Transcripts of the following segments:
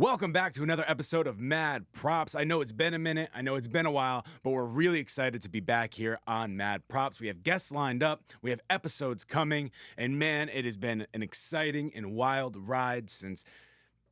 Welcome back to another episode of Mad Props. I know it's been a minute, I know it's been a while, but we're really excited to be back here on Mad Props. We have guests lined up, we have episodes coming, and man, it has been an exciting and wild ride since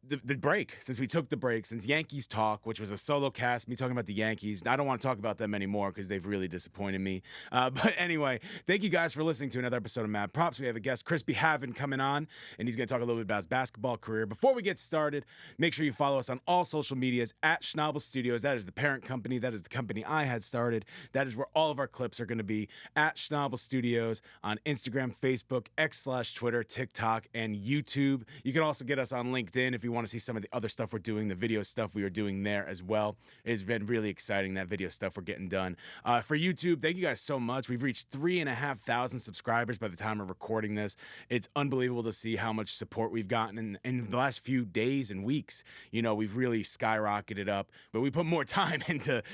the break, since we took the break, since Yankees Talk, which was a solo cast, me talking about the Yankees. I don't want to talk about them anymore because they've really disappointed me. But anyway, thank you guys for listening to another episode of Mad Props. We have a guest, Chris Behaven, coming on, and he's going to talk a little bit about his basketball career. Before we get started, make sure you follow us on all social medias at Schnabel Studios. That is the parent company. That is the company I had started. That is where all of our clips are going to be, at Schnabel Studios on Instagram, Facebook, X/Twitter, TikTok, and YouTube. You can also get us on LinkedIn if you want to see some of the other stuff we're doing, the video stuff we are doing there as well. It's been really exciting, that video stuff we're getting done. For YouTube, thank you guys so much. We've reached 3,500 subscribers by the time we're recording this. It's unbelievable to see how much support we've gotten in the last few days and weeks. You know, we've really skyrocketed up, but we put more time into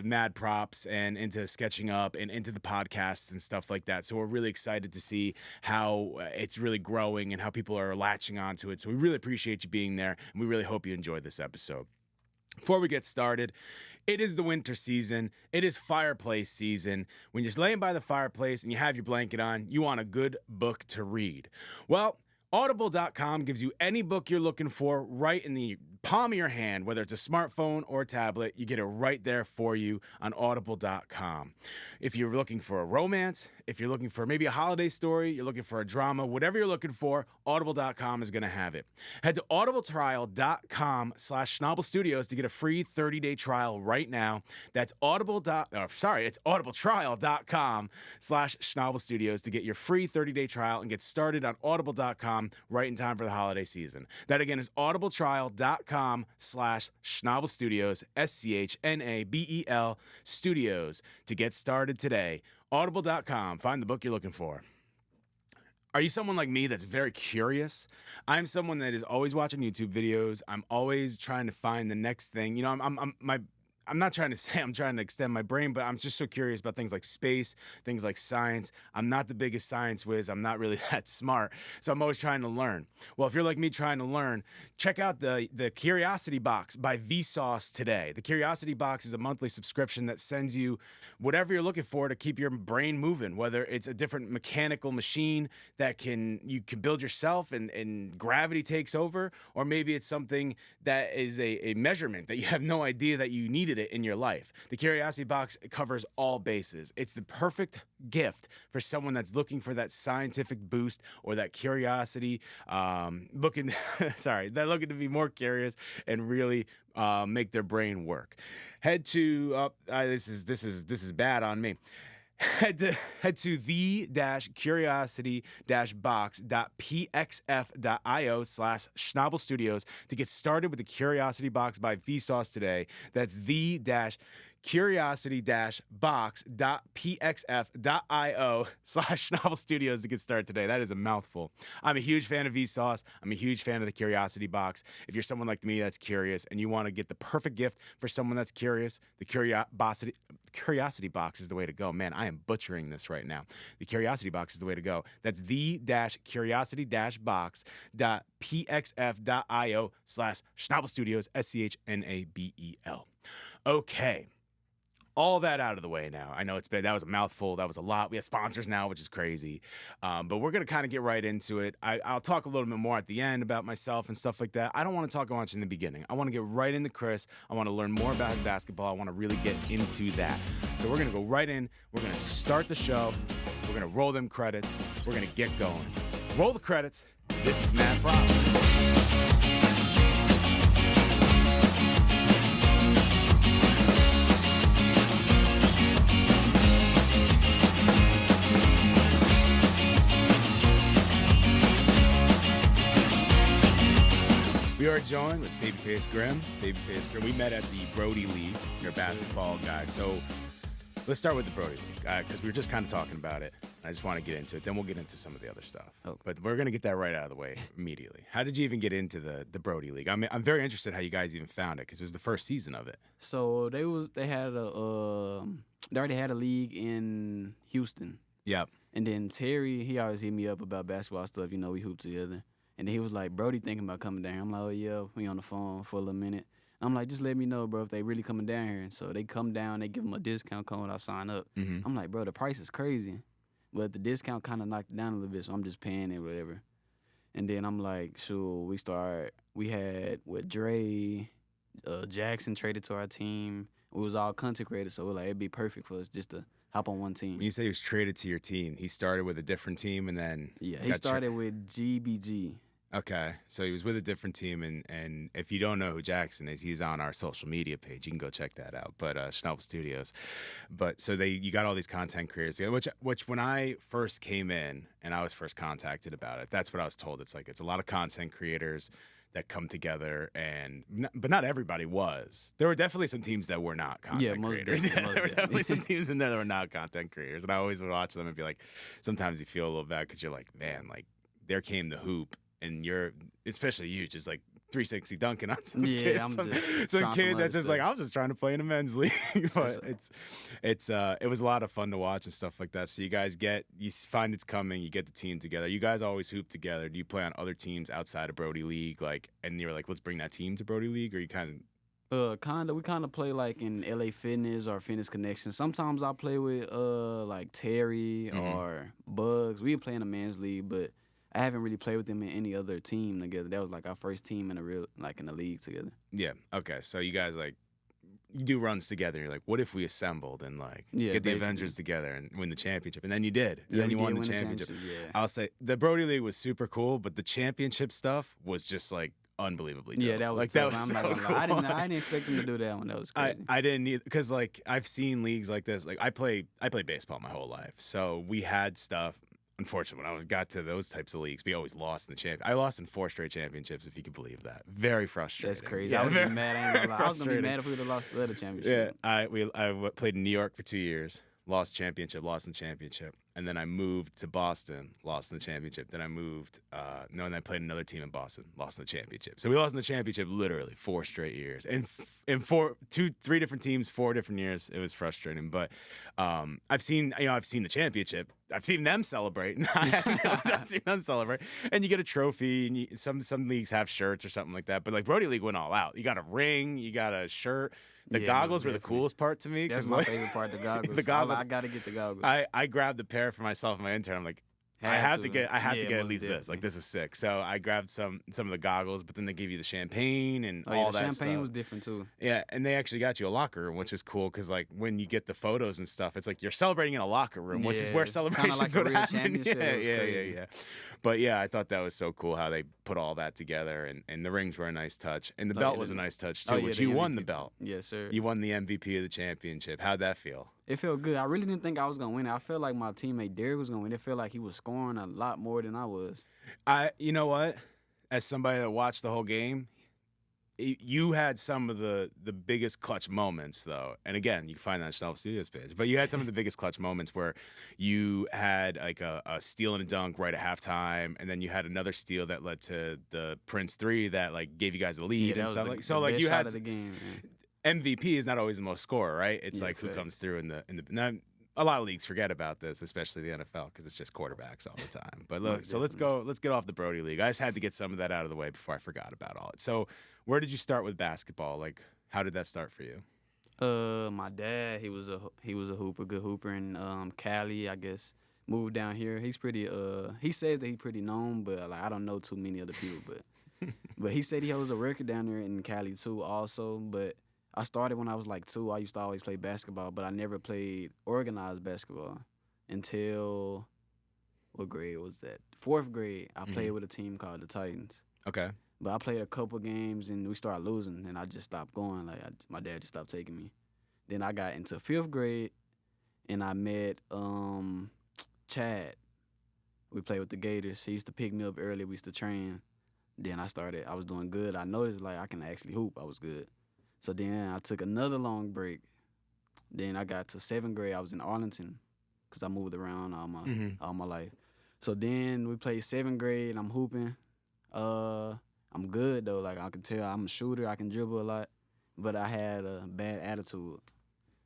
Mad Props and into sketching up and into the podcasts and stuff like that. So we're really excited to see how it's really growing and how people are latching onto it. So we really appreciate you being there, and we really hope you enjoyed this episode. Before we get started, it is the winter season. It is fireplace season. When you're laying by the fireplace and you have your blanket on, you want a good book to read. Well, Audible.com gives you any book you're looking for right in the palm of your hand, whether it's a smartphone or a tablet. You get it right there for you on Audible.com. If you're looking for a romance, if you're looking for maybe a holiday story, you're looking for a drama, whatever you're looking for, Audible.com is going to have it. Head to audibletrial.com/Schnabel Studios to get a free 30-day trial right now. That's it's audibletrial.com/Schnabel Studios to get your free 30-day trial and get started on Audible.com right in time for the holiday season. That again is audibletrial.com/Schnabel Studios, SCHNABEL Studios to get started today. Audible.com. Find the book you're looking for. Are you someone like me that's very curious? I'm someone that is always watching YouTube videos. I'm always trying to find the next thing. You know, I'm not trying to say I'm trying to extend my brain, but I'm just so curious about things like space, things like science. I'm not the biggest science whiz. I'm not really that smart. So I'm always trying to learn. Well, if you're like me trying to learn, check out the Curiosity Box by Vsauce today. The Curiosity Box is a monthly subscription that sends you whatever you're looking for to keep your brain moving, whether it's a different mechanical machine that you can build yourself and gravity takes over, or maybe it's something that is a measurement that you have no idea that you needed it in your life. The Curiosity Box covers all bases. It's the perfect gift for someone that's looking for that scientific boost or that curiosity, looking to be more curious and really make their brain work. Head to this is bad on me. Head to the-curiosity-box.pxf.io/Schnabel Studios to get started with the Curiosity Box by Vsauce today. That's the-curiosity-box.pxf.io/Schnabel Studios to get started today. That is a mouthful. I'm a huge fan of Vsauce. I'm a huge fan of the Curiosity Box. If you're someone like me that's curious and you want to get the perfect gift for someone that's curious, the Curiosity Box is the way to go. Man, I am butchering this right now. The Curiosity Box is the way to go. That's the-curiosity-box.pxf.io/Schnabel Studios, SCHNABEL. Okay. All that out of the way now. I know that was a mouthful. That was a lot. We have sponsors now, which is crazy. But we're going to kind of get right into it. I'll talk a little bit more at the end about myself and stuff like that. I don't want to talk much in the beginning. I want to get right into Chris. I want to learn more about his basketball. I want to really get into that. So we're going to go right in. We're going to start the show. We're going to roll them credits. We're going to get going. Roll the credits. This is Mad Props. We are joined with Babyface Grem. We met at the Brody League. You're a basketball guy. So let's start with the Brody League because we were just kind of talking about it. I just want to get into it. Then we'll get into some of the other stuff. Okay. But we're going to get that right out of the way immediately. How did you even get into the Brody League? I'm very interested how you guys even found it because it was the first season of it. So they already had a league in Houston. Yep. And then Terry, he always hit me up about basketball stuff. You know, we hoop together. And then he was like, Brody thinking about coming down here. I'm like, oh, yeah, we on the phone for a little minute. I'm like, just let me know, bro, if they really coming down here. And so they come down, they give them a discount code, I sign up. Mm-hmm. I'm like, bro, the price is crazy. But the discount kind of knocked it down a little bit, so I'm just paying it, whatever. And then I'm like, sure, we had with Dre, Jackson traded to our team. We was all content creators, so we're like, it'd be perfect for us just to hop on one team. When you say he was traded to your team, he started with a different team and then Yeah, he started with GBG. Okay, so he was with a different team, and if you don't know who Jackson is, he's on our social media page. You can go check that out. But Schnabel Studios, but so you got all these content creators, which when I first came in and I was first contacted about it, that's what I was told. It's like it's a lot of content creators that come together, but not everybody was. There were definitely some teams that were not content creators. There were definitely some teams in there that were not content creators, and I always would watch them and be like, sometimes you feel a little bad because you're like, man, like there came the hoop. And you're, especially you, just like 360 dunking on some kid. Some kid that's just like, I was just trying to play in a men's league. But it was a lot of fun to watch and stuff like that. So you find it's coming, you get the team together. You guys always hoop together. Do you play on other teams outside of Brody League? And you're like, let's bring that team to Brody League? Or you kind of? We kind of play like in LA Fitness or Fitness Connection. Sometimes I play with like Terry or Bugs. We play in a men's league, but I haven't really played with them in any other team together. That was like our first team in the league together. Yeah. Okay. So you guys you do runs together. You're like, what if we assembled and get the Avengers together and win the championship? And then you did. And then you won the championship. Yeah. I'll say the Brody League was super cool, but the championship stuff was just like unbelievably dope. Yeah, that was that tough. was I'm so not gonna cool. lie. I didn't expect them to do that one. That was crazy. I didn't either, because I've seen leagues like this. Like I played baseball my whole life, so we had stuff. Unfortunately, when I got to those types of leagues, we always lost in the champion. I lost in 4 straight championships, if you can believe that. Very frustrating. That's crazy. Yeah, I would be mad. I ain't gonna lie. I was gonna be mad if we would have lost the other championship. Yeah, I played in New York for 2 years, lost in the championship, and then I moved to Boston, lost in the championship. Then I moved, and I played another team in Boston, lost in the championship. So we lost in the championship literally 4 straight years, and in 3 different teams, 4 different years. It was frustrating, but I've seen the championship. I've seen them celebrate. I've seen them celebrate, and you get a trophy. And some leagues have shirts or something like that. But like Brody League went all out. You got a ring, you got a shirt. The goggles were the coolest part to me. That's my favorite part. The goggles. The goggles. I gotta get the goggles. I grabbed the pair for myself and my intern. I'm like, I have to get at least this. Like, this is sick. So I grabbed some of the goggles, but then they give you the champagne and all that stuff. Champagne was different too. Yeah, and they actually got you a locker room, which is cool because like when you get the photos and stuff, it's like you're celebrating in a locker room, which is where celebrations like would a real happen. championship. Yeah. But yeah, I thought that was so cool how they put all that together, and the rings were a nice touch, and the belt was a nice touch too, which you won the belt. Yes, sir. You won the MVP of the championship. How'd that feel? It felt good. I really didn't think I was gonna win it. I felt like my teammate Derek was gonna win. It felt like he was scoring a lot more than I was. You know what? As somebody that watched the whole game, you had some of the biggest clutch moments, though. And again, you can find that on Schnabel Studios page. But you had some of the biggest clutch moments where you had like a steal and a dunk right at halftime, and then you had another steal that led to the Prince 3 that like gave you guys a lead and stuff. Like you had the game. MVP is not always the most scorer, right? It's like who comes through in the. Now, a lot of leagues forget about this, especially the NFL, because it's just quarterbacks all the time. But look, so let's get off the Brody League. I just had to get some of that out of the way before I forgot about all it. So where did you start with basketball? Like, how did that start for you? My dad, he was a hooper, good hooper in Cali, I guess. Moved down here. He's pretty. He says that he's pretty known, but like I don't know too many other people. But he said he holds a record down there in Cali too, also. But I started when I was like 2. I used to always play basketball, but I never played organized basketball until what grade was that? 4th grade. I played with a team called the Titans. Okay. But I played a couple games and we started losing, and I just stopped going. Like my dad just stopped taking me. Then I got into 5th grade, and I met Chad. We played with the Gators. He used to pick me up early. We used to train. Then I was doing good. I noticed like I can actually hoop. I was good. So then I took another long break. Then I got to 7th grade. I was in Arlington because I moved around all my life. So then we played 7th grade. I'm hooping. I'm good though. Like I can tell I'm a shooter. I can dribble a lot, but I had a bad attitude.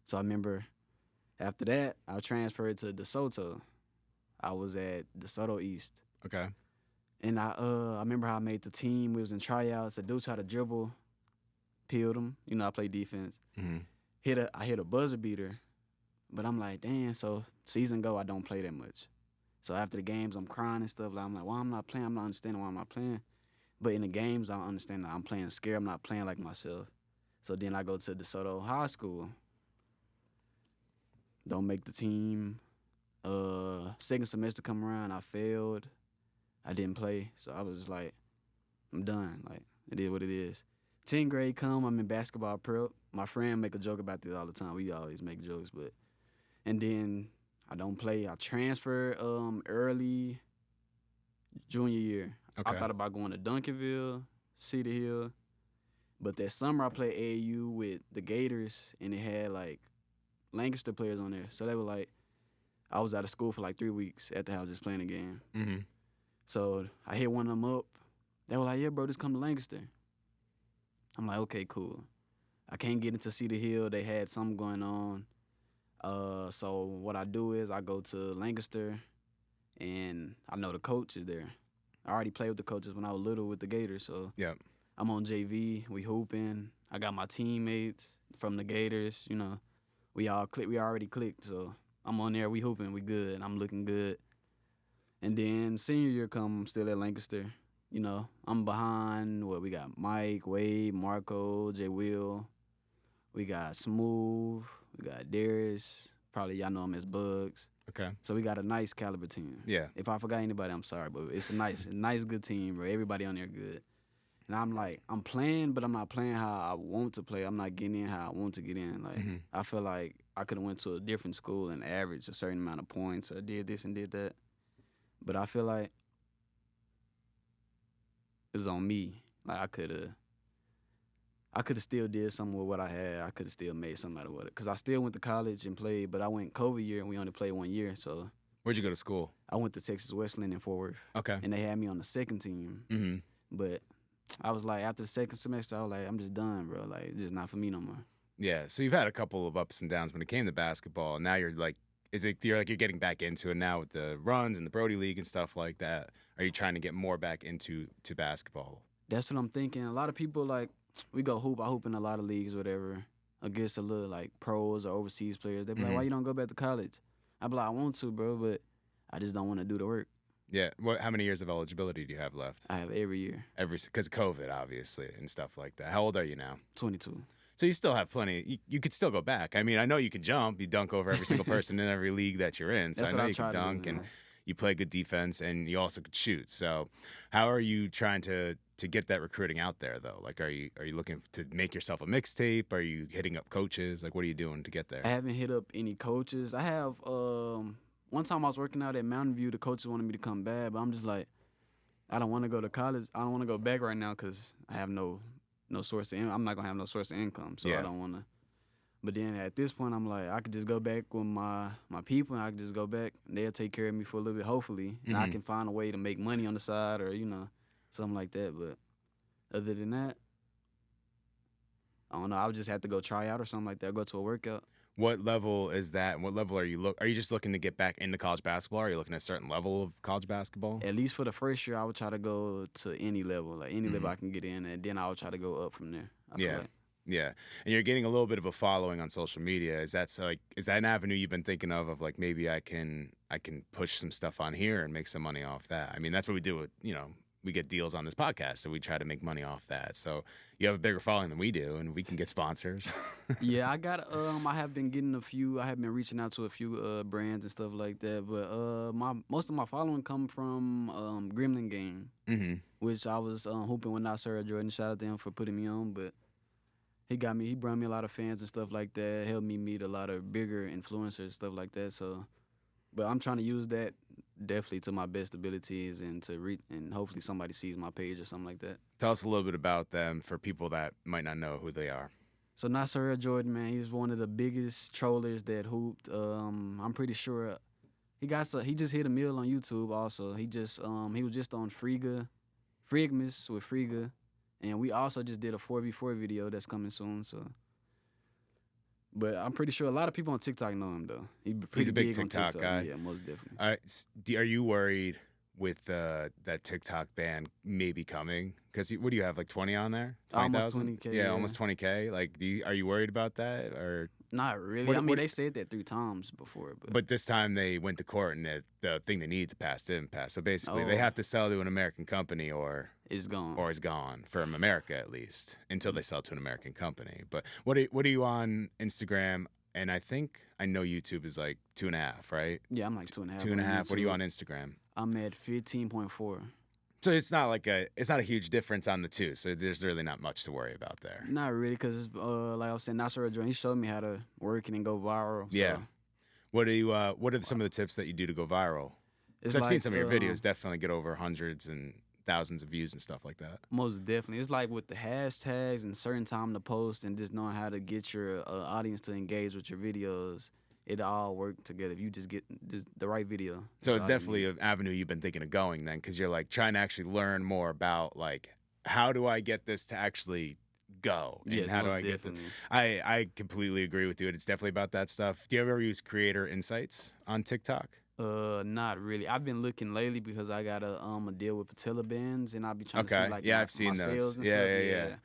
So I remember after that I transferred to DeSoto. I was at DeSoto East. Okay. And I remember how I made the team. We was in tryouts. A dude tried to dribble, peeled him. You know, I play defense. Mm-hmm. I hit a buzzer beater, but I'm like, damn. So season go, I don't play that much. So after the games, I'm crying and stuff. Like I'm like, why I'm not playing? I'm not understanding why I'm not playing. But in the games, I understand that I'm playing scared. I'm not playing like myself. So then I go to DeSoto High School. Don't make the team. Second semester come around, I failed. I didn't play, so I was like, I'm done. Like, it is what it is. 10th grade come, I'm in basketball prep. My friend make a joke about this all the time. We always make jokes, and then I don't play. I transfer early junior year. Okay. I thought about going to Duncanville, City Hill, but that summer I played AAU with the Gators, and it had like Lancaster players on there. So they were like, I was out of school for like 3 weeks after I was just playing a game. Mm-hmm. So I hit one of them up. They were like, yeah, bro, just come to Lancaster. I'm like, okay, cool. I can't get into Cedar Hill. They had something going on. So what I do is I go to Lancaster, and I know the coach is there. I already played with the coaches when I was little with the Gators, so Yep. I'm on JV. We hooping. I got my teammates from the Gators. You know, we already clicked, so I'm on there. We hooping. We good. I'm looking good. And then senior year come, I'm still at Lancaster. You know, I'm behind we got Mike, Wade, Marco, J. Will. We got Smooth. We got Darius. Probably y'all know him as Bugs. Okay. So we got a nice caliber team. Yeah. If I forgot anybody, I'm sorry, but it's a nice, good team, bro. Everybody on there good. And I'm like, I'm playing, but I'm not playing how I want to play. I'm not getting in how I want to get in. Like, Mm-hmm. I feel like I could have went to a different school and averaged a certain amount of points or did this and did that. But I feel like it was on me. Like I could have still did something with what I had. I could have still made something out of it. Because I still went to college and played, but I went COVID year and we only played 1 year. So Where'd you go to school? I went to Texas Wesleyan in Fort Worth. Okay. And they had me on the second team. Mm-hmm. But I was like, after the second semester, I was like, I'm just done, bro. Like, it's just not for me no more. Yeah. So you've had a couple of ups and downs when it came to basketball, and now you're like, you're getting back into it now with the runs and the Brody League and stuff like that? Are you trying to get more back into basketball? That's what I'm thinking. A lot of people, like, we go hoop. I hoop in a lot of leagues, whatever, against a little, like, pros or overseas players. They be like, why you don't go back to college? I be like, I want to, bro, but I just don't want to do the work. Yeah. How many years of eligibility do you have left? I have every year. Because of COVID, obviously, and stuff like that. How old are you now? 22. So you still have plenty. You could still go back. I mean, I know you can jump. You dunk over every single person in every league that you're in. So That's I know what I you try can to do, dunk and man. you play good defense, and you also could shoot. So how are you trying to get that recruiting out there, though? Like, are you looking to make yourself a mixtape? Are you hitting up coaches? Like, what are you doing to get there? I haven't hit up any coaches. I have one time I was working out at Mountain View. The coaches wanted me to come back, but I'm just like, I don't want to go to college. I don't want to go back right now because I have no source of I'm not going to have no source of income, so Yeah. I don't want to. But then at this point, I'm like, I could just go back with my people, and I could just go back, and they'll take care of me for a little bit, hopefully. And I can find a way to make money on the side or, something like that. But other than that, I don't know. I would just have to go try out or something like that, go to a workout. What level is that? And what level are you Are you just looking to get back into college basketball? Are you looking at a certain level of college basketball? At least for the first year, I would try to go to any level, like any level I can get in, and then I would try to go up from there. I feel like. Yeah, and you're getting a little bit of a following on social media. Is that an avenue you've been thinking of like maybe I can push some stuff on here and make some money off that? I mean, that's what we do with, we get deals on this podcast, so we try to make money off that. So you have a bigger following than we do, and we can get sponsors. Yeah, I got I have been getting I have been reaching out to a few brands and stuff like that, but most of my following come from Gremlin Game, which I was hooping with Nasir Jordan. Shout out to him for putting me on, but he brought me a lot of fans and stuff like that, helped me meet a lot of bigger influencers, stuff like that. So, but I'm trying to use that definitely to my best abilities and and hopefully somebody sees my page or something like that. Tell us a little bit about them for people that might not know who they are. So Nasir Jordan, man, he's one of the biggest trollers that hooped. I'm pretty sure he just hit a mill on YouTube also. He was just on Frigmas with Friga. And we also just did a 4v4 video that's coming soon, so. But I'm pretty sure a lot of people on TikTok know him, though. He's a big on TikTok guy. Yeah, most definitely. All right, are you worried that TikTok ban maybe coming? Because what do you have, like 20 on there? Almost 20,000? 20K. Yeah, almost 20K. Like, are you worried about that? Or Not really. What- I mean, what- they said that 3 times before, but but this time they went to court and the thing they needed to pass didn't pass. So basically, they Oh. have to sell to an American company or it's gone. is gone from America at least until they sell to an American company. But what are you on Instagram? And I know YouTube is like 2.5, right? Yeah, I'm like 2.5. 2.5. What are you YouTube. on Instagram? I'm at 15.4. So it's not a huge difference on the two. So there's really not much to worry about there. Not really, because like I was saying, Nasser Joint, he showed me how to work it and go viral. So Yeah. What are some of the tips that you do to go viral? it's Because I've seen like, some of your videos definitely get over hundreds and thousands of views and stuff like that. Most definitely. It's like with the hashtags and certain time to post and just knowing how to get your audience to engage with your videos. It all work together if you just get the right video. So That's it's all you definitely need. an avenue you've been thinking of going then, because you're like trying to actually learn more about like how do I get this to actually go and Yes, how do most I get this. definitely. I completely agree with you. It's definitely about that stuff. Do you ever use creator insights on TikTok? Not really. I've been looking lately because I got a deal with patella bands, and I'll be trying to Okay. see like Yeah, my, I've seen my those. sales and Yeah, stuff. yeah.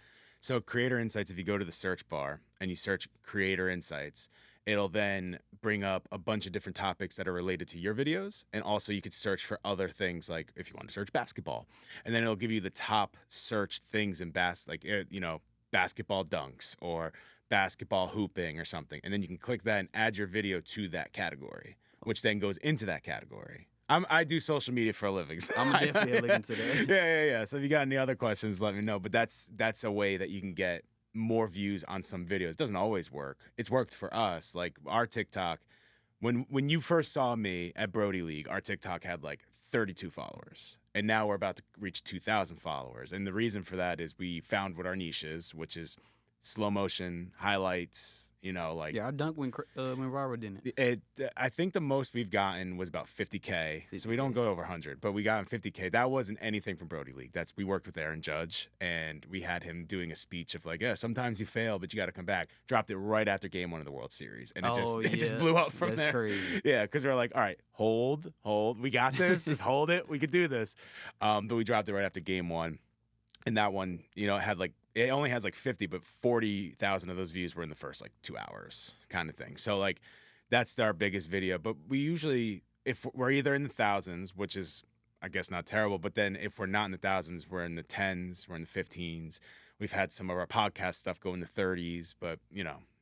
So creator insights, if you go to the search bar and you search creator insights, it'll then bring up a bunch of different topics that are related to your videos. And also you could search for other things, like if you want to search basketball, and then it'll give you the top searched things in basketball dunks or basketball hooping or something. And then you can click that and add your video to that category, which then goes into that category. I do social media for a living. So I'm definitely looking to that. Yeah. So if you got any other questions, let me know. But that's a way that you can get more views on some videos. It doesn't always work. It's worked for us. Like our TikTok, when you first saw me at Brody League, our TikTok had like 32 followers. And now we're about to reach 2,000 followers. And the reason for that is we found what our niche is, which is slow motion, highlights, like Yeah, our dunk went viral, didn't it? I think the most we've gotten was about 50K. So we don't go over 100, but we got 50K. That wasn't anything from Brody League. We worked with Aaron Judge, and we had him doing a speech of like, yeah, sometimes you fail, but you got to come back. Dropped it right after Game 1 of the World Series, and it just blew up from That's there. crazy. Yeah, because we're like, all right, hold, we got this. Just hold it. We could do this. But we dropped it right after Game 1, and that one, it only has like 50, but 40,000 of those views were in the first like 2 hours kind of thing. So like that's our biggest video. But we usually, if we're either in the thousands, which is, I guess, not terrible, but then if we're not in the thousands, we're in the tens, we're in the 15s. We've had some of our podcast stuff go in the 30s, but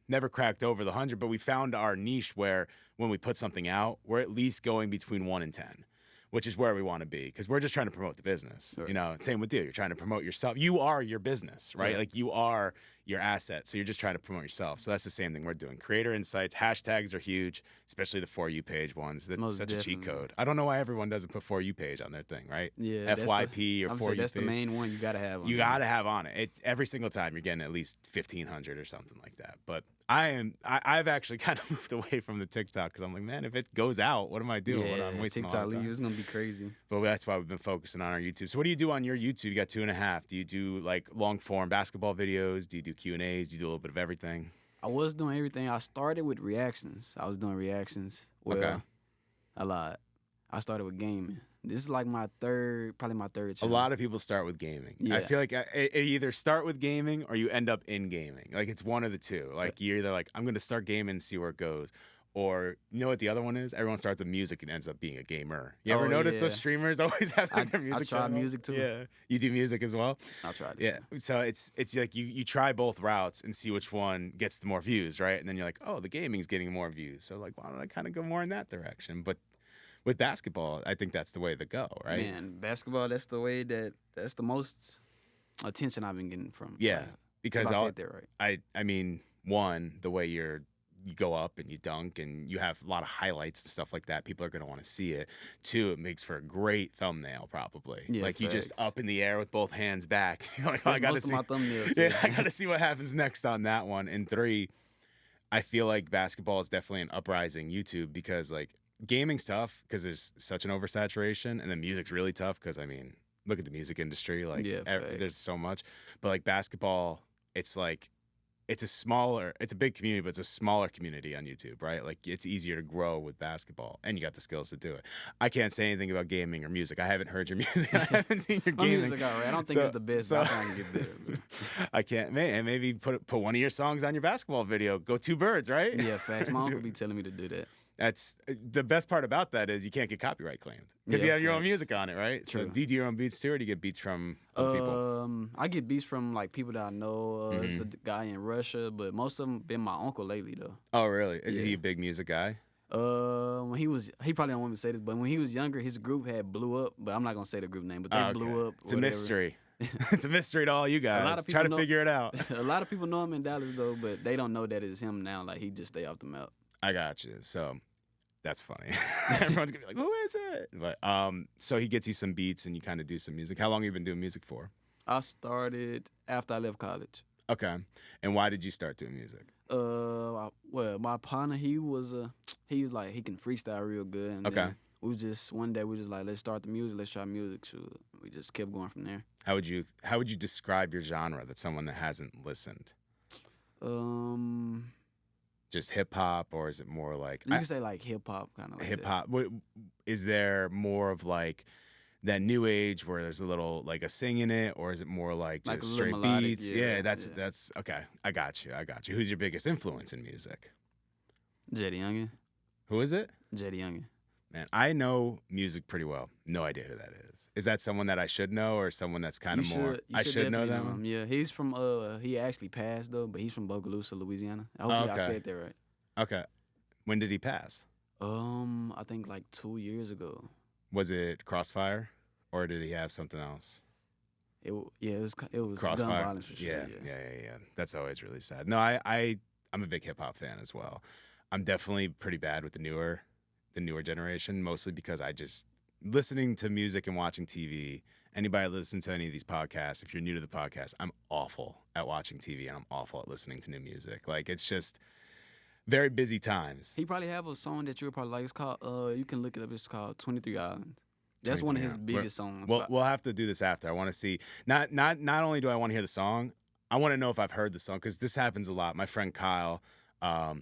never cracked over the 100. But we found our niche where when we put something out, we're at least going between 1 and 10. Which is where we want to be, because we're just trying to promote the business. Right. Same with you. You're trying to promote yourself. You are your business, right? Yeah. Like you are your asset. So you're just trying to promote yourself. So that's the same thing we're doing. Creator insights, hashtags are huge, especially the For You page ones. That's Most such a cheat definitely. code. I don't know why everyone doesn't put For You page on their thing, right? Yeah, FYP or I'm For saying You that's the page. main one you gotta have. You got to have on it. Every single time you're getting at least 1,500 or something like that. But I've actually kind of moved away from the TikTok because I'm like, man, if it goes out, what am I doing? Yeah, I'm wasting TikTok all the time. leave is gonna be crazy. But that's why we've been focusing on our YouTube. So what do you do on your YouTube? You got 2.5. Do you do like long form basketball videos? Do you do Q&As? Do you do a little bit of everything? I was doing everything. I started with reactions. I was doing reactions. Well, Okay. a lot. I started with gaming. This is like probably my third A channel. lot of people start with gaming. I Yeah. feel like it either start with gaming or you end up in gaming. Like it's one of the two. Like you're either like, I'm going to start gaming and see where it goes. Or you know what the other one is? Everyone starts with music and ends up being a gamer. You ever notice those yeah. streamers always have like their I music tried channel? music too. Yeah. You do music as well? I tried it. Yeah. too. So it's like you try both routes and see which one gets the more views, right? And then you're like, oh, the gaming's getting more views. So like, why don't I kind of go more in that direction? But with basketball, I think that's the way to go, right? Man, basketball, that's the most attention I've been getting from. Yeah. Like, Because if I said that right. I mean, one, the way you go up and you dunk and you have a lot of highlights and stuff like that, people are going to want to see it. Two, it makes for a great thumbnail probably. Yeah, like you just facts. up in the air with both hands back. You're like, oh, I That's got to most see of my thumbnails too. Yeah, I got to see what happens next on that one. And three, I feel like basketball is definitely an uprising YouTube because like gaming's tough because there's such an oversaturation, and then music's really tough because I mean, look at the music industry. Like Yeah, facts. there's so much, but like basketball, it's like it's a big community, but it's a smaller community on YouTube, right? Like it's easier to grow with basketball, and you got the skills to do it. I can't say anything about gaming or music. I haven't heard your music. I haven't seen your My gaming. music, all right. I don't think it's the best, but I'm trying to get better. I can't, man. Maybe put one of your songs on your basketball video. Go two birds, right? Yeah, facts. My uncle be telling me to do that. That's the best part about that is you can't get copyright claimed because you have your own music on it, right? True. So do you do your own beats too, or do you get beats from other people? I get beats from like people that I know. It's a guy in Russia, but most of them been my uncle lately though. Oh, really? Is he a big music guy? When he probably don't want me to say this, but when he was younger, his group had blew up. But I'm not gonna say the group name, but they blew up. It's a mystery. It's a mystery to all you guys. A lot of people try to figure it out. A lot of people know him in Dallas though, but they don't know that it's him now. Like he just stay off the map. I got you. So that's funny. Everyone's gonna be like, "Who is it?" But so he gets you some beats and you kind of do some music. How long have you been doing music for? I started after I left college. Okay. And why did you start doing music? Well, my partner, he was like he can freestyle real good. And okay. One day we just like, let's start the music, let's try music. So we just kept going from there. How would you describe your genre that someone that hasn't listened? Just hip hop, or is it more like you can say like hip hop kind of like hip hop? Is there more of like that new age where there's a little like a sing in it, or is it more like just straight melodic beats? Yeah, that's okay. I got you. Who's your biggest influence in music? Jetty Youngin. Who is it? Jetty Youngin. Man, I know music pretty well. No idea who that is. Is that someone that I should know, or someone that's kind of more? I should know that one. Yeah, he's from. He actually passed though, but he's from Bogalusa, Louisiana. I hope I said that right. Okay, when did he pass? I think like 2 years ago. Was it Crossfire, or did he have something else? It was Crossfire. gun violence for sure. Yeah. That's always really sad. No, I'm a big hip hop fan as well. I'm definitely pretty bad with the newer generation, mostly because I just listening to music and watching TV. Anybody listen to any of these podcasts, if you're new to the podcast, I'm awful at watching TV and I'm awful at listening to new music. Like it's just very busy times. He probably have a song that you'll probably like. It's called you can look it up. It's called 23 Islands. That's one of his biggest songs. We'll have to do this after. I want to see not only do I want to hear the song, I want to know if I've heard the song because this happens a lot. My friend Kyle,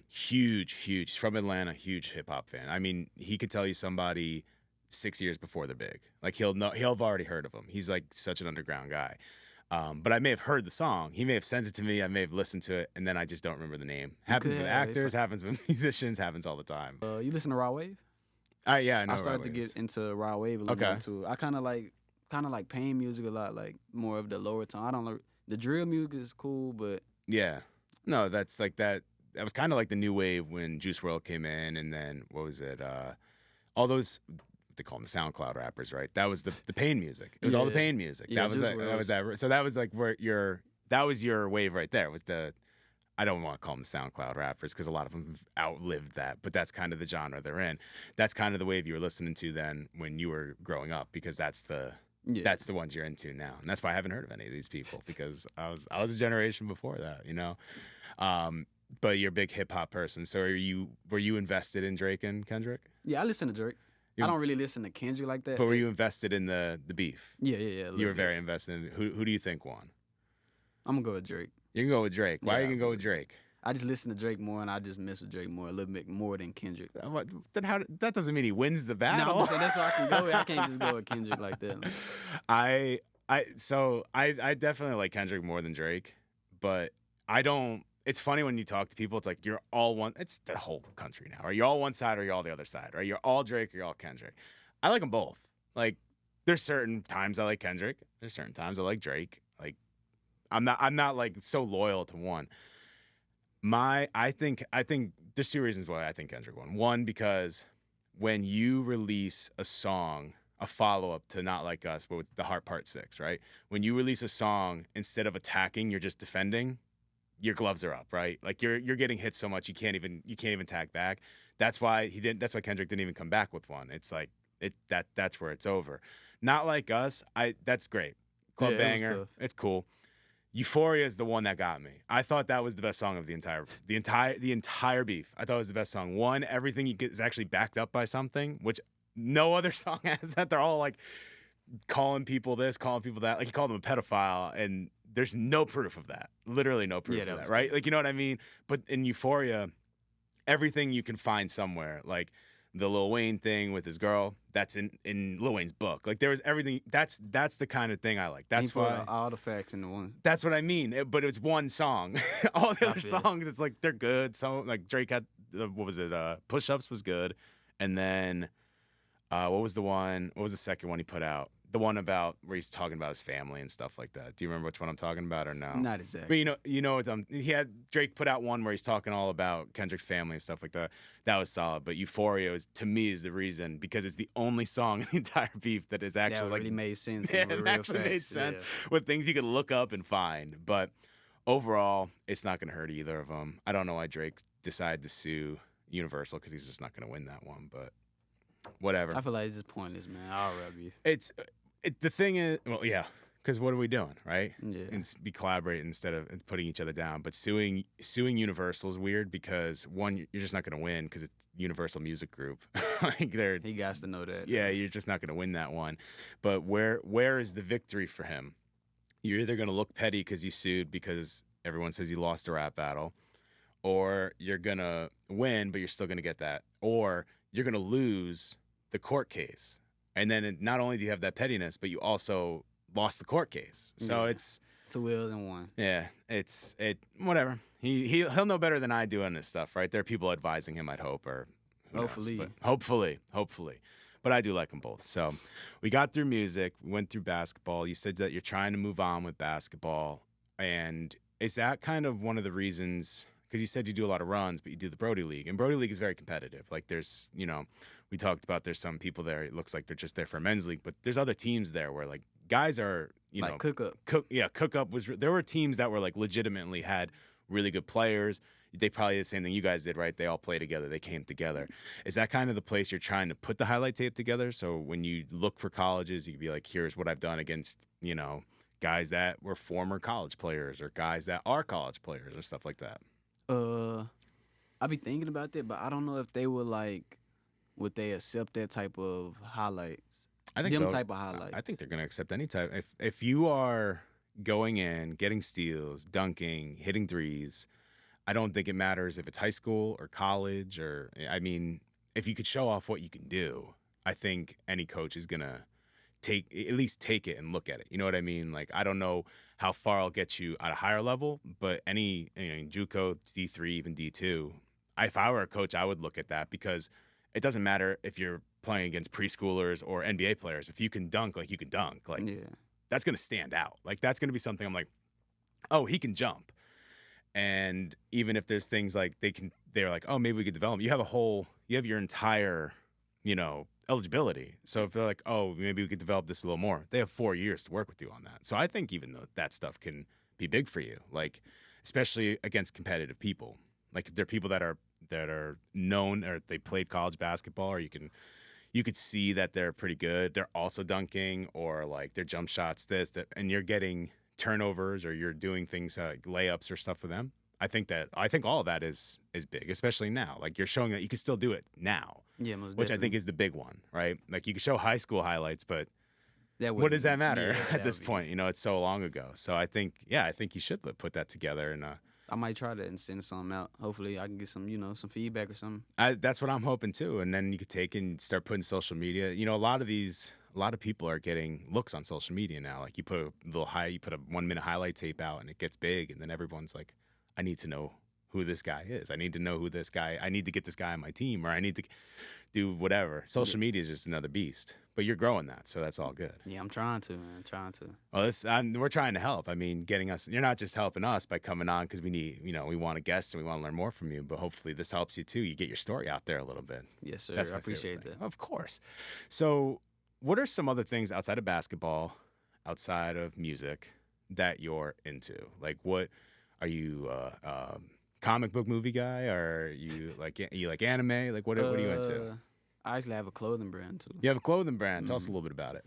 huge from Atlanta, huge hip hop fan. I mean, he could tell you somebody 6 years before they're big. Like he'll have already heard of them. He's like such an underground guy. But I may have heard the song. He may have sent it to me. I may have listened to it, and then I just don't remember the name. Happens with actors. Happens with musicians. Happens all the time. You listen to Raw Wave? Yeah, I know. I started to get into Raw Wave a little bit too. I kind of like pain music a lot, like more of the lower tone. I don't know. The drill music is cool, but yeah, no, that's like that. That was kind of like the new wave when Juice WRLD came in, and then what was it? All those they call them the SoundCloud rappers, right? That was the pain music. It was all the pain music. Yeah, that was that. So that was like that was your wave right there. Was the I don't want to call them the SoundCloud rappers because a lot of them have outlived that, but that's kind of the genre they're in. That's kind of the wave you were listening to then when you were growing up because that's the ones you're into now, and that's why I haven't heard of any of these people because I was a generation before that, you know. But you're a big hip hop person, so were you invested in Drake and Kendrick? Yeah, I listen to Drake. I don't really listen to Kendrick like that. But were you invested in the beef? Yeah. You were very invested in who do you think won? I'm gonna go with Drake. You can go with Drake. Why are you gonna go with Drake? I just listen to Drake more, and I just mess with Drake more, a little bit more than Kendrick. Then that doesn't mean he wins the battle. No, I'm saying that's where I can go. I can't just go with Kendrick like that. I definitely like Kendrick more than Drake, but I don't. It's funny when you talk to people. It's like you're all one. It's the whole country now. Are you all one side or are you all the other side? Or you're all Drake or you're all Kendrick. I like them both. Like there's certain times I like Kendrick. There's certain times I like Drake. Like I'm not like so loyal to one. I think there's two reasons why I think Kendrick won. One, because when you release a song, a follow-up to Not Like Us, but with the Heart Part 6, right? When you release a song, instead of attacking, you're just defending. Your gloves are up, right? Like you're getting hit so much you can't even tag back. That's why Kendrick didn't even come back with one. It's like that's where it's over. Not Like Us, that's great. Club banger. It's cool. Euphoria is the one that got me. I thought that was the best song of the entire beef. I thought it was the best song. One, everything you get is actually backed up by something, which no other song has that. They're all like calling people this, calling people that. Like he called him a pedophile, and there's no proof of that. Literally no proof Yeah, of that that, was right? good. Like, you know what I mean? But in Euphoria, everything you can find somewhere. Like the Lil Wayne thing with his girl, that's in Lil Wayne's book. Like there was everything. That's the kind of thing I like. He That's put why. all the facts into one. That's what I mean. But it's one song. All the I other feel it. songs, it's like they're good. Some like Drake had what was it? Push Ups was good, and then what was the one? What was the second one he put out? The one about where he's talking about his family and stuff like that. Do you remember which one I'm talking about or no? Not But exactly. you know, it's, he had Drake put out one where he's talking all about Kendrick's family and stuff like that. That was solid. But Euphoria is to me is the reason because it's the only song in the entire beef that is actually That like really made sense. yeah, and with it real actually made facts. sense Yeah. with things you could look up and find. But overall, it's not going to hurt either of them. I don't know why Drake decided to sue Universal because he's just not going to win that one. But whatever. I feel like it's just pointless, man. All rap beef. The thing is, well, yeah, because what are we doing, right? Yeah. And be collaborating instead of putting each other down. But suing Universal is weird because one, you're just not going to win because it's Universal Music Group. Like they're He got to know that. yeah, you're just not going to win that one. But where is the victory for him? You're either going to look petty because you sued because everyone says you lost a rap battle, or you're going to win, but you're still going to get that, or you're going to lose the court case. And then not only do you have that pettiness, but you also lost the court case. So Yeah. it's 2 wheels and one. yeah, it's whatever. He'll know better than I do on this stuff, right? There are people advising him, I'd hope, or who knows, Hopefully. but hopefully. But I do like them both. So we got through music, we went through basketball. You said that you're trying to move on with basketball, and is that kind of one of the reasons? Because you said you do a lot of runs, but you do the Brody League, and Brody League is very competitive. Like there's, we talked about there's some people there. It looks like they're just there for a men's league, but there's other teams there where like guys are, Like cook up. Cook Up was. There were teams that were like legitimately had really good players. They probably did the same thing you guys did, right? They all play together. They came together. Is that kind of the place you're trying to put the highlight tape together? So when you look for colleges, you can be like, here's what I've done against, guys that were former college players or guys that are college players or stuff like that. I be thinking about that, but I don't know if they would they accept that type of highlights. I think Them type of highlights. I think they're going to accept any type. If you are going in, getting steals, dunking, hitting threes, I don't think it matters if it's high school or college or, I mean, if you could show off what you can do, I think any coach is going to at least take it and look at it. You know what I mean? Like, I don't know how far I'll get you at a higher level, but any, JUCO, D3, even D2, if I were a coach, I would look at that because it doesn't matter if you're playing against preschoolers or NBA players. If you can dunk, like you can dunk, like Yeah. that's going to stand out. Like that's going to be something I'm like, oh, he can jump. And even if there's things like they're like, oh, maybe we could develop. You have your entire, eligibility. So if they're like, oh, maybe we could develop this a little more, they have 4 years to work with you on that. So I think even though that stuff can be big for you, like especially against competitive people, like if they're people that are known or they played college basketball, or you could see that they're pretty good. They're also dunking or like their jump shots, that, and you're getting turnovers or you're doing things like layups or stuff with them. I think all of that is big, especially now. Like you're showing that you can still do it now, Yeah, most which I definitely. think is the big one, right? Like you can show high school highlights, but That what does that matter yeah, at that this would be- point? It's so long ago. So I think you should put that together and. I might try that and send something out. Hopefully, I can get some, some feedback or something. That's what I'm hoping too. And then you could take and start putting social media. A lot of people are getting looks on social media now. Like you put a 1 minute highlight tape out and it gets big, and then everyone's like, I need to know who this guy is. I need to know I need to get this guy on my team, or I need to do whatever. Social media is just another beast, but you're growing that, so that's all good. Yeah, I'm trying to, man. Trying to. Well, we're trying to help. I mean, you're not just helping us by coming on because we need, we want a guest and we want to learn more from you, but hopefully this helps you too. You get your story out there a little bit. Yes, sir. That's I my favorite appreciate thing. that. Of course. So what are some other things outside of basketball, outside of music, that you're into? Like what, are you comic book movie guy, or you like anime? Like what are you into? I actually have a clothing brand too. You have a clothing brand. Tell us a little bit about it.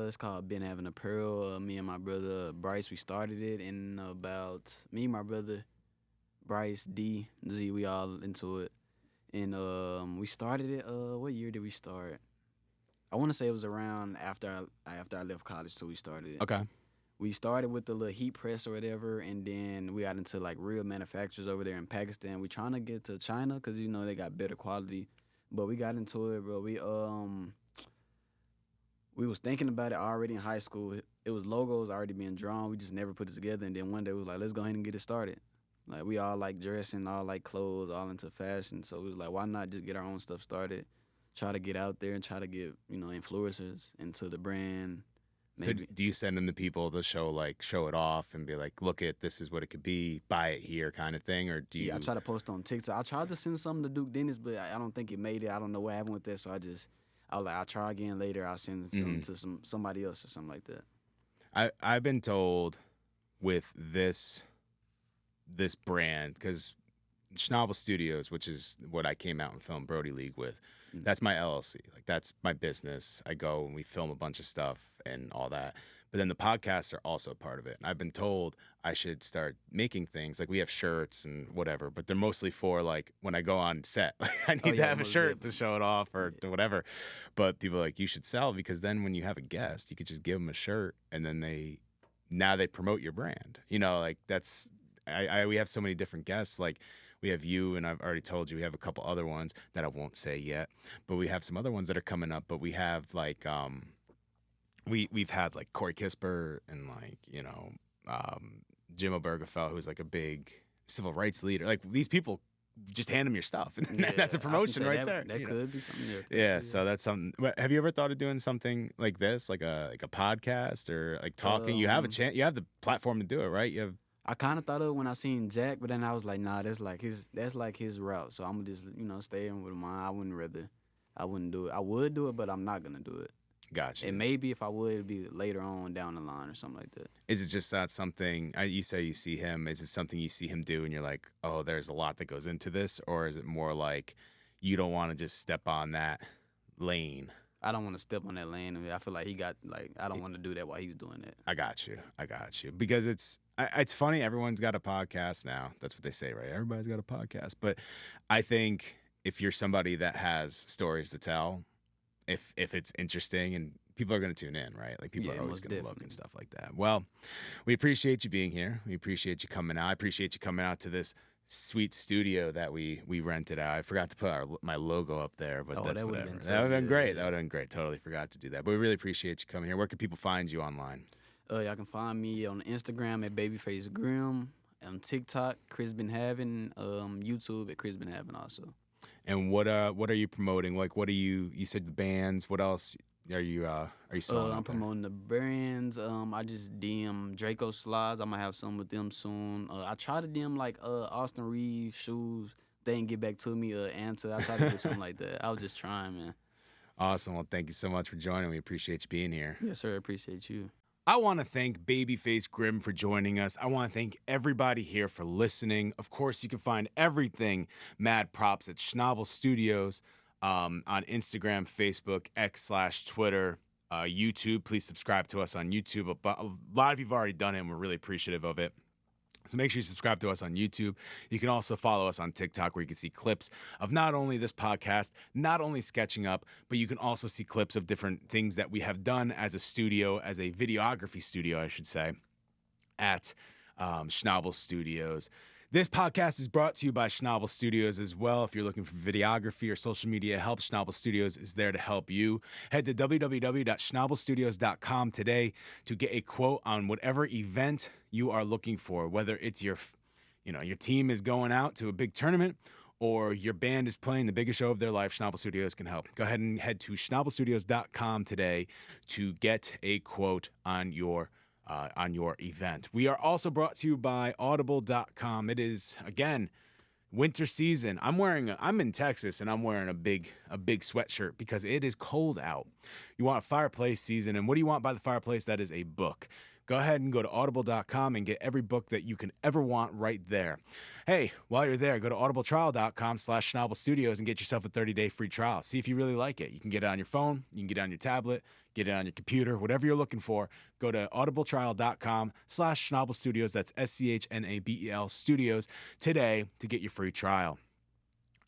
It's called Ben Having Apparel. Me and my brother Bryce, we started it in about me, my brother Bryce, Z, we all into it. And we started it. What year did we start? I want to say it was around after I left college, so we started it. Okay. we started with the little heat press or whatever, and then we got into like real manufacturers over there in Pakistan. We trying to get to China because you know they got better quality, but we got into it, bro. We was thinking about it already in high school. It was logos already being drawn. We just never put it together, and then one day we was like, let's go ahead and get it started. Like we all like dressing, all like clothes, all into fashion. So we was like, why not just get our own stuff started? Try to get out there and try to get influencers into the brand. Maybe. So do you send them to people to show it off and be like, look at this is what it could be, buy it here kind of thing, or do you? Yeah, I try to post on TikTok. I tried to send something to Duke Dennis, but I don't think it made it. I don't know what happened with that, so I was like, I'll try again later. I'll send something to somebody else or something like that. I've been told with this brand, because Schnabel Studios, which is what I came out and filmed Brody League with, that's my LLC. Like that's my business. I go and we film a bunch of stuff and all that. But then the podcasts are also a part of it. And I've been told I should start making things. Like we have shirts and whatever, but they're mostly for like when I go on set. Like I need to have a shirt to show it off or to whatever. But people are like, you should sell, because then when you have a guest, you could just give them a shirt and then they promote your brand. Like that's we have so many different guests. Like we have you, and I've already told you we have a couple other ones that I won't say yet, but we have some other ones that are coming up. But we have like we've had like Corey Kisper and like Jim Obergefell, who's like a big civil rights leader. Like these people just hand them your stuff, and that's a promotion right there. That could be something there. Yeah, so that's something. Have you ever thought of doing something like this, like a podcast or like talking? You have a chance. You have the platform to do it, right? I kind of thought of it when I seen Jack, but then I was like, nah, that's like his route. So I'm gonna just stay in with mine. I wouldn't do it. I would do it, but I'm not gonna do it. Gotcha. And maybe if I would, it'd be later on down the line or something like that. Is it just not something you say you see him? Is it something you see him do and you're like, oh, there's a lot that goes into this, or is it more like you don't want to just step on that lane? I don't want to step on that lane. I feel like I don't want to do that while he's doing it. I got you. Because it's funny. Everyone's got a podcast now. That's what they say, right? Everybody's got a podcast. But I think if you're somebody that has stories to tell, if it's interesting, and people are going to tune in, right? Like people are always going to look and stuff like that. Well, we appreciate you being here. We appreciate you coming out. I appreciate you coming out to this sweet studio that we rented out. I forgot to put my logo up there, but that's that whatever. That would have been great. That would have been great. Totally forgot to do that. But we really appreciate you coming here. Where can people find you online? Y'all can find me on Instagram at Babyface Grem, on TikTok, Chris Been Having, YouTube at Chris Been Having also. And what are you promoting? Like what are you said the bands, what else are you selling? I'm promoting the brands. I just DM Draco Slides. I might have some with them soon. I try to DM like Austin Reeves shoes. They didn't get back to me answer. I try to do something like that. I was just trying, man. Awesome. Well, thank you so much for joining. We appreciate you being here. Yes, sir. I appreciate you. I want to thank Babyface Grem for joining us. I want to thank everybody here for listening. Of course, you can find everything Mad Props at Schnabel Studios on Instagram, Facebook, X/Twitter, YouTube. Please subscribe to us on YouTube. A lot of you have already done it, and we're really appreciative of it. So make sure you subscribe to us on YouTube. You can also follow us on TikTok, where you can see clips of not only this podcast, not only sketching up, but you can also see clips of different things that we have done as a studio, as a videography studio, I should say, at Schnabel Studios. This podcast is brought to you by Schnabel Studios as well. If you're looking for videography or social media help, Schnabel Studios is there to help you. Head to www.schnabelstudios.com today to get a quote on whatever event you are looking for, whether it's your team is going out to a big tournament or your band is playing the biggest show of their life. Schnabel Studios can help. Go ahead and head to schnabelstudios.com today to get a quote on your event. We are also brought to you by audible.com. It is, again, winter season. I'm in Texas and I'm wearing a big sweatshirt because it is cold out. You want a fireplace season, and what do you want by the fireplace? That is a book. Go ahead and go to audible.com and get every book that you can ever want right there. Hey, while you're there, go to audibletrial.com/Schnabel Studios and get yourself a 30-day free trial. See if you really like it. You can get it on your phone, you can get it on your tablet, get it on your computer, whatever you're looking for. Go to audibletrial.com/Schnabel Studios. That's SCHNABEL Studios today to get your free trial.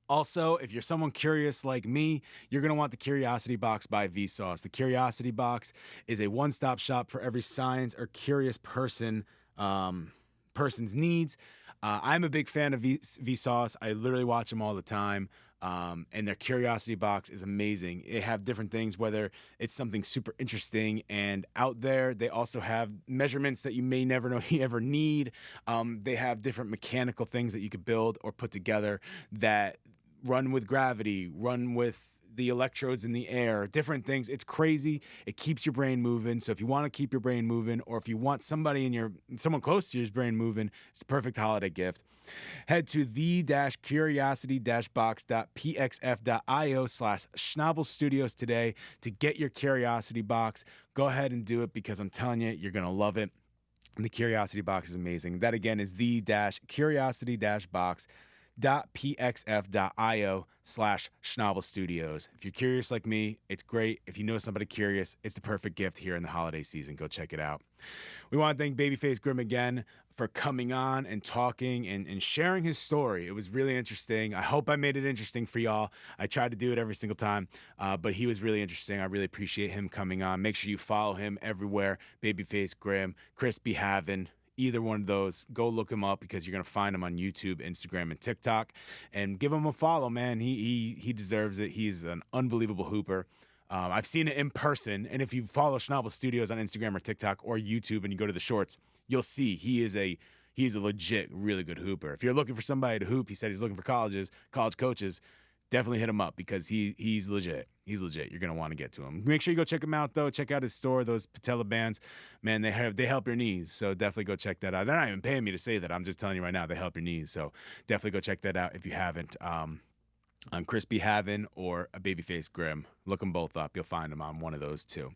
Also, if you're someone curious like me, you're going to want the Curiosity Box by Vsauce. The Curiosity Box is a one-stop shop for every science or curious person's needs. I'm a big fan of Vsauce. I literally watch them all the time. And their Curiosity Box is amazing. They have different things, whether it's something super interesting and out there. They also have measurements that you may never know you ever need. They have different mechanical things that you could build or put together that run with gravity, run with the electrodes in the air, different things. It's crazy. It keeps your brain moving. So if you want to keep your brain moving, or if you want someone close to your brain moving, it's the perfect holiday gift. Head to the-curiosity-box.pxf.io/Schnabel Studios today to get your Curiosity Box. Go ahead and do it, because I'm telling you, you're going to love it. And the Curiosity Box is amazing. That again is the-curiosity-box.pxf.io/Schnabel Studios. If you're curious like me, it's great. If you know somebody curious, it's the perfect gift here in the holiday season. Go check it out. We want to thank Babyface Grem again for coming on and talking and sharing his story. It was really interesting. I hope I made it interesting for y'all. I try to do it every single time, but he was really interesting. I really appreciate him coming on. Make sure you follow him everywhere. Babyface Grem, Crispy Havin, either one of those. Go look him up, because you're going to find him on YouTube, Instagram, and TikTok. And give him a follow, man. He deserves it. He's an unbelievable hooper. I've seen it in person. And if you follow Schnabel Studios on Instagram or TikTok or YouTube and you go to the shorts, you'll see he's a legit, really good hooper. If you're looking for somebody to hoop, he said he's looking for college coaches, definitely hit him up, because he's legit. He's legit. You're going to want to get to him. Make sure you go check him out, though. Check out his store, those patella bands. Man, they help your knees, so definitely go check that out. They're not even paying me to say that. I'm just telling you right now, they help your knees, so definitely go check that out if you haven't. On Crispy Havin or a Babyface Grem. Look them both up. You'll find them on one of those two.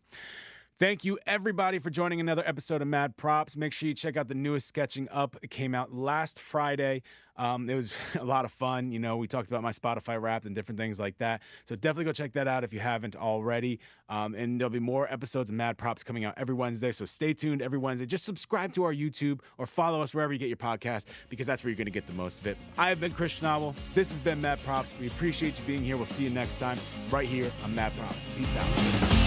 Thank you, everybody, for joining another episode of Mad Props. Make sure you check out the newest Sketching Up. It came out last Friday. It was a lot of fun. You know, we talked about my Spotify Wrapped and different things like that. So definitely go check that out if you haven't already. And there'll be more episodes of Mad Props coming out every Wednesday. So stay tuned every Wednesday. Just subscribe to our YouTube or follow us wherever you get your podcast, because that's where you're going to get the most of it. I have been Chris Schnabel. This has been Mad Props. We appreciate you being here. We'll see you next time right here on Mad Props. Peace out.